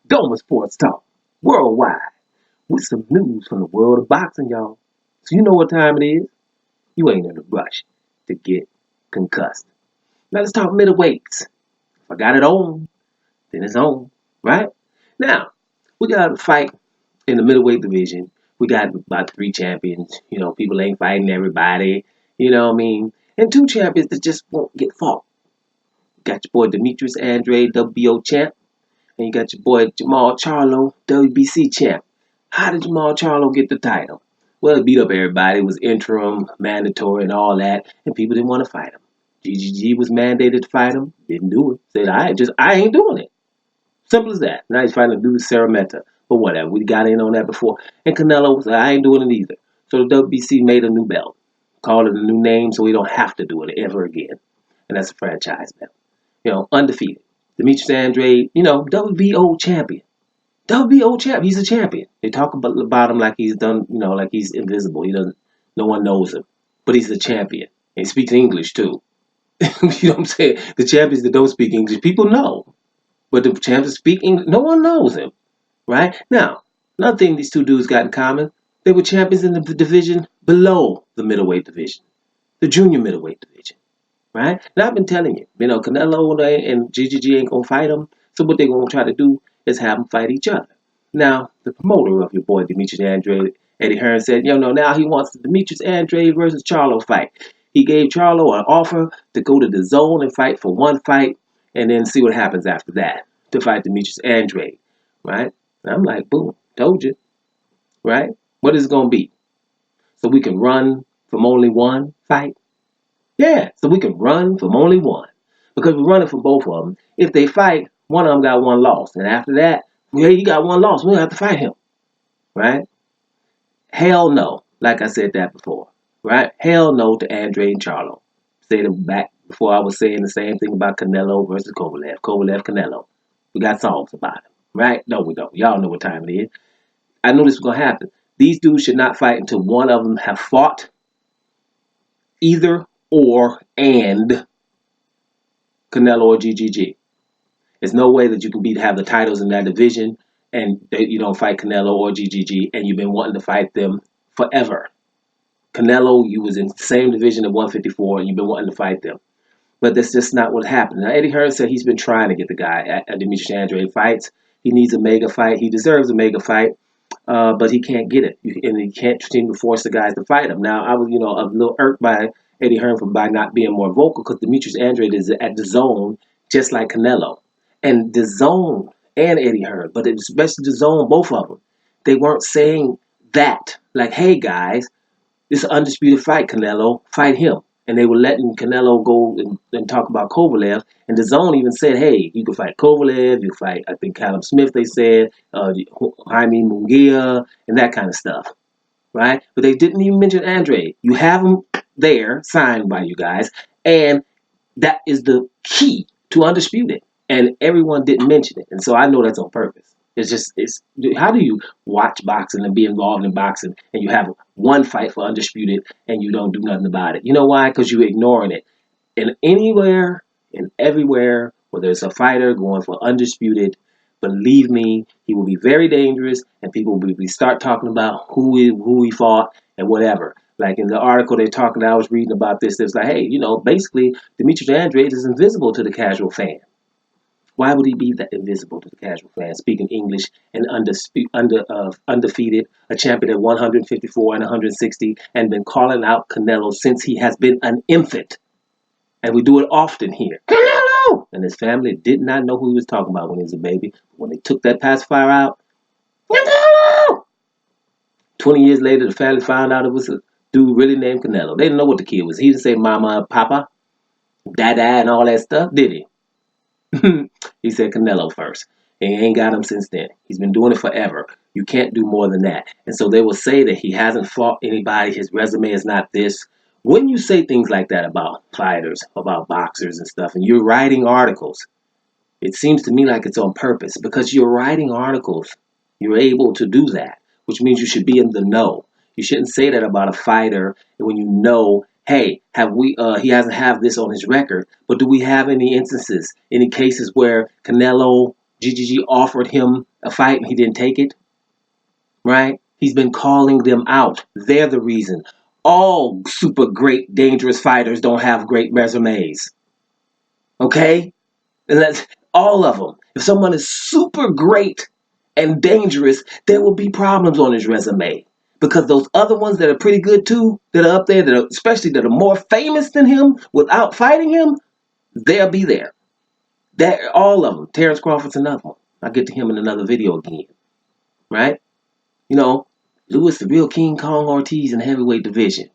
Doma Sports Talk, worldwide, with some news from the world of boxing, y'all. So you know what time it is. You ain't in a rush to get concussed. Now let's talk middleweights. If I got it on, then it's on, right? Now, we got a fight in the middleweight division. We got about 3 champions. People ain't fighting everybody. You know what I mean? And 2 champions that just won't get fought. Got your boy Demetrius Andrade, WBO champ. And you got your boy Jamal Charlo, WBC champ. How did Jamal Charlo get the title? Well, he beat up everybody. It was interim, mandatory, and all that. And people didn't want to fight him. GGG was mandated to fight him. Didn't do it. Said, I ain't doing it. Simple as that. Now he's fighting a dude, Sarah Mehta. But whatever. We got in on that before. And Canelo said, I ain't doing it either. So the WBC made a new belt. Called it a new name so we don't have to do it ever again. And that's a franchise belt. Undefeated. Demetrius Andrade, WBO champion. WBO champ. He's a champion. They talk about him like he's done, like he's invisible. He doesn't. No one knows him, but he's a champion. And he speaks English too. You know what I'm saying? The champions that don't speak English, people know, but the champions speak English. No one knows him, right? Now, another thing these two dudes got in common: they were champions in the division below the middleweight division, the junior middleweight division. Right? Now I've been telling you, Canelo and GGG ain't gonna fight him. So what they're gonna try to do is have them fight each other. Now, the promoter of your boy Demetrius Andrade, Eddie Hearn, said, now he wants the Demetrius Andrade versus Charlo fight. He gave Charlo an offer to go to the zone and fight for one fight, and then see what happens after that to fight Demetrius Andrade. Right? And I'm like, boom, told you. Right? What is it gonna be? So we can run from only one fight? Yeah, so we can run from only one. Because we're running from both of them. If they fight, one of them got one loss. And after that, well, he got one loss. We don't have to fight him. Right? Hell no. Like I said that before. Right? Hell no to Andre and Charlo. Said it back before I was saying the same thing about Canelo versus Kovalev. Kovalev, Canelo. We got songs about it. Right? No, we don't. Y'all know what time it is. I knew this was going to happen. These dudes should not fight until one of them have fought either or and Canelo or GGG. There's no way that you can have the titles in that division and you don't fight Canelo or GGG and you've been wanting to fight them forever. Canelo, you was in the same division at 154 and you've been wanting to fight them. But that's just not what happened. Now, Eddie Hearn said he's been trying to get the guy at Demetrius Andrade fights. He needs a mega fight. He deserves a mega fight, but he can't get it. And he can't seem to force the guys to fight him. Now, I was, a little irked by Eddie Hearn by not being more vocal because Demetrius Andrade is at the zone just like Canelo. And the zone and Eddie Hearn, but especially the zone, both of them, they weren't saying that. Like, hey, guys, this is an undisputed fight, Canelo. Fight him. And they were letting Canelo go and talk about Kovalev. And the zone even said, hey, you can fight Kovalev, you can fight, I think, Callum Smith, they said, Jaime Munguia, and that kind of stuff. Right? But they didn't even mention Andre. You have him there, signed by you guys, and that is the key to undisputed. And everyone didn't mention it. And so I know that's on purpose. It's how do you watch boxing and be involved in boxing and you have one fight for undisputed and you don't do nothing about it? You know why? Because you're ignoring it. And anywhere and everywhere where there's a fighter going for undisputed, believe me, he will be very dangerous and people will start talking about who he fought and whatever. Like in the article they're talking, I was reading about this. It's like, hey, basically Demetrius Andrade is invisible to the casual fan. Why would he be that invisible to the casual fan? Speaking English and undefeated, a champion at 154 and 160, and been calling out Canelo since he has been an infant. And we do it often here. Canelo! And his family did not know who he was talking about when he was a baby. When they took that pacifier out, Canelo! 20 years later, the family found out it was a dude really named Canelo. They didn't know what the kid was. He didn't say mama, papa, dada, and all that stuff, did he? He said Canelo first. And he ain't got him since then. He's been doing it forever. You can't do more than that. And so they will say that he hasn't fought anybody. His resume is not this. When you say things like that about fighters, about boxers and stuff, and you're writing articles, it seems to me like it's on purpose because you're writing articles. You're able to do that, which means you should be in the know. You shouldn't say that about a fighter when you know, hey, he hasn't have this on his record, but do we have any instances, any cases where Canelo, GGG offered him a fight and he didn't take it, right? He's been calling them out. They're the reason. All super great, dangerous fighters don't have great resumes. Okay? And that's all of them. If someone is super great and dangerous, there will be problems on his resume. Because those other ones that are pretty good too, that are up there, especially that are more famous than him without fighting him, they'll be there. All of them. Terrence Crawford's another one. I'll get to him in another video again. Right? You know, Lewis, the real King Kong Ortiz in the heavyweight division.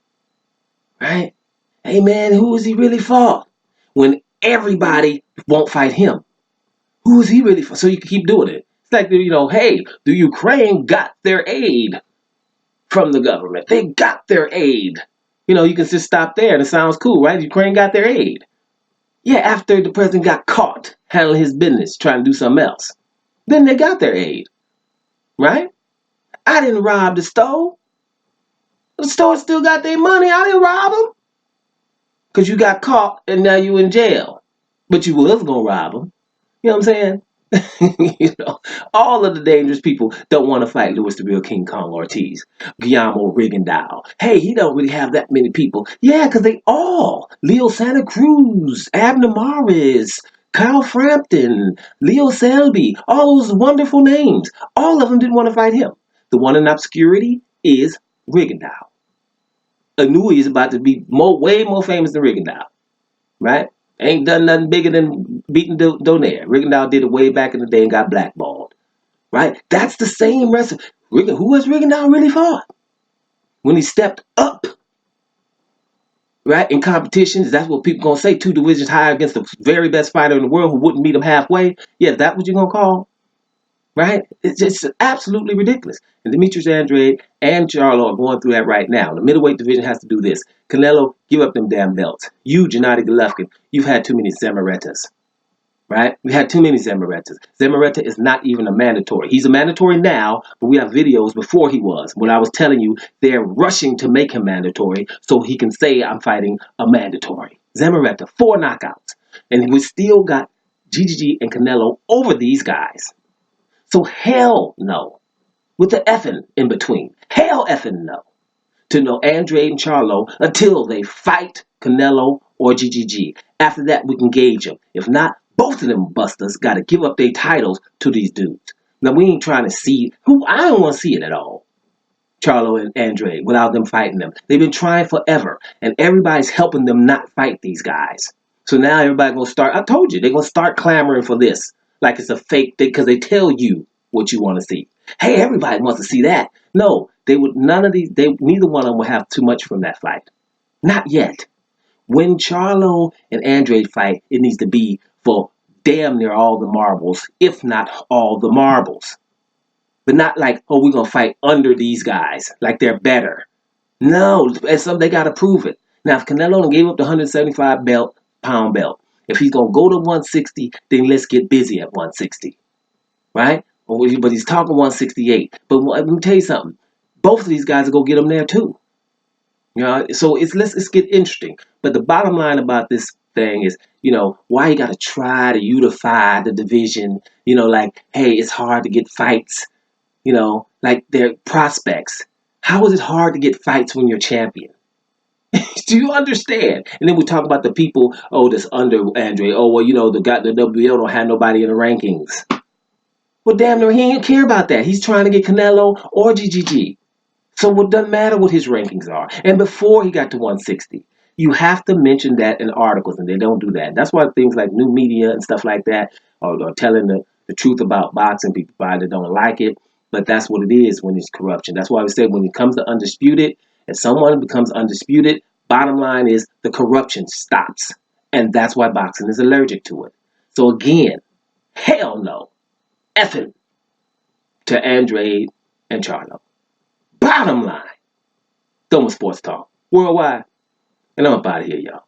Right? Hey man, who has he really fought? When everybody won't fight him. Who is he really for? So you can keep doing it. It's like, hey, the Ukraine got their aid from the government. They got their aid. You can just stop there and it sounds cool, right? Ukraine got their aid. Yeah, after the president got caught handling his business, trying to do something else. Then they got their aid, right? I didn't rob the store. The store still got their money. I didn't rob them. Because you got caught and now you in jail. But you was going to rob them. You know what I'm saying? All of the dangerous people don't want to fight Louis the Real King Kong Ortiz, Guillermo Rigondeaux. Hey, he don't really have that many people. Yeah, because they all, Leo Santa Cruz, Abner Maris, Kyle Frampton, Leo Selby, all those wonderful names. All of them didn't want to fight him. The one in obscurity is Rigondeaux. Anui is about to be way more famous than Rigondeaux, right? Ain't done nothing bigger than beating Donaire. Rigondeaux did it way back in the day and got blackballed. Right? That's the same recipe. Who has Rigondeaux really fought? When he stepped up, right, in competitions, that's what people gonna say, 2 divisions higher against the very best fighter in the world who wouldn't meet him halfway. Yeah, that's what you're gonna call, right? It's just absolutely ridiculous. And Demetrius Andrade and Charlo are going through that right now. The middleweight division has to do this. Canelo, give up them damn belts. You, Gennady Golovkin, you've had too many Zamaretas. Right? We had too many Zamaretas. Zamareta is not even a mandatory. He's a mandatory now, but we have videos before he was. When I was telling you, they're rushing to make him mandatory so he can say I'm fighting a mandatory. Zamareta, 4 knockouts. And we still got GGG and Canelo over these guys. So hell no. With the effing in between. Hell effing no. To know Andrade and Charlo until they fight Canelo or GGG. After that, we can gauge them. If not, both of them busters got to give up their titles to these dudes. Now, we ain't trying to see I don't want to see it at all. Charlo and Andrade, without them fighting them. They've been trying forever, and everybody's helping them not fight these guys. So now everybody's going to start, I told you, they're going to start clamoring for this. Like it's a fake thing, because they tell you what you want to see. Hey, everybody wants to see that. No, neither one of them will have too much from that fight. Not yet. When Charlo and Andrade fight, it needs to be for damn near all the marbles, if not all the marbles. But not like, oh, we're going to fight under these guys, like they're better. No, they got to prove it. Now, if Canelo gave up the 175-pound belt, if he's going to go to 160, then let's get busy at 160. Right? But he's talking 168. But let me tell you something. Both of these guys will go get him there too. So let's get interesting. But the bottom line about this thing is, why you got to try to unify the division. Like, hey, it's hard to get fights. Like they're prospects. How is it hard to get fights when you're champion? Do you understand? And then we talk about the people, that's under Andre. Oh, well, the WBO don't have nobody in the rankings. Well, damn near, he didn't care about that. He's trying to get Canelo or GGG. So it doesn't matter what his rankings are. And before he got to 160, you have to mention that in articles, and they don't do that. That's why things like new media and stuff like that are telling the truth about boxing. People probably don't like it, but that's what it is when it's corruption. That's why we say when it comes to undisputed, if someone becomes undisputed, bottom line is the corruption stops. And that's why boxing is allergic to it. So again, hell no. Effing to Andrade and Charlo. Bottom line. Doma Sports Talk. Worldwide. And I'm up out of here, y'all.